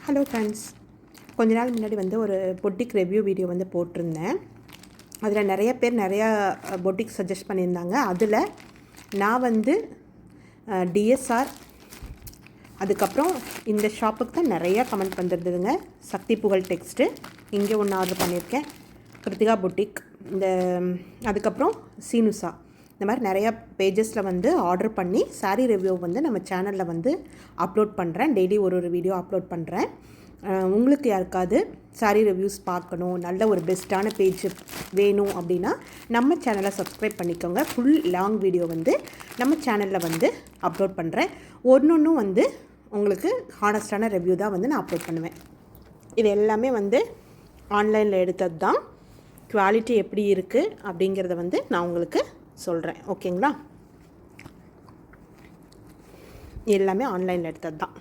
Hello friends, கொஞ்ச நாள் முன்னாடி வந்து ஒரு பொட்டிக் ரிவ்யூ வீடியோ வந்து போட்டிருந்தேன். அதில் நிறைய பேர் நிறையா பொட்டிக் சஜஸ்ட் பண்ணியிருந்தாங்க. அதில் நான் வந்து டிஎஸ்ஆர், அதுக்கப்புறம் இந்த ஷாப்புக்கு தான் நிறையா கமெண்ட் வந்துருந்ததுங்க. சக்தி புகழ் டெக்ஸ்ட்டு, இங்கே ஒன்று ஆர்டர் பண்ணியிருக்கேன். கிருத்திகா பொட்டிக், இந்த அதுக்கப்புறம் சீனுசா, இந்த மாதிரி நிறையா பேஜஸில் வந்து ஆர்டர் பண்ணி சாரீ ரிவ்யூ வந்து நம்ம சேனலில் வந்து அப்லோட் பண்ணுறேன். டெய்லி ஒரு வீடியோ அப்லோட் பண்ணுறேன். உங்களுக்கு யாருக்காவது சாரீ ரிவ்யூஸ் பார்க்கணும், நல்ல ஒரு பெஸ்ட்டான பேஜ் வேணும் அப்படின்னா நம்ம சேனலை சப்ஸ்கிரைப் பண்ணிக்கோங்க. ஃபுல் லாங் வீடியோ வந்து நம்ம சேனலில் வந்து அப்லோட் பண்ணுறேன். ஒன்றும் வந்து உங்களுக்கு ஹானஸ்டான ரிவ்யூ தான் வந்து நான் அப்லோட் பண்ணுவேன். இது எல்லாமே வந்து ஆன்லைனில் எடுத்தது தான். குவாலிட்டி எப்படி இருக்குது அப்படிங்கிறத வந்து நான் உங்களுக்கு சொல்கிறேன். ஓகேங்களா? எல்லாமே ஆன்லைனில் எடுத்தது தான்.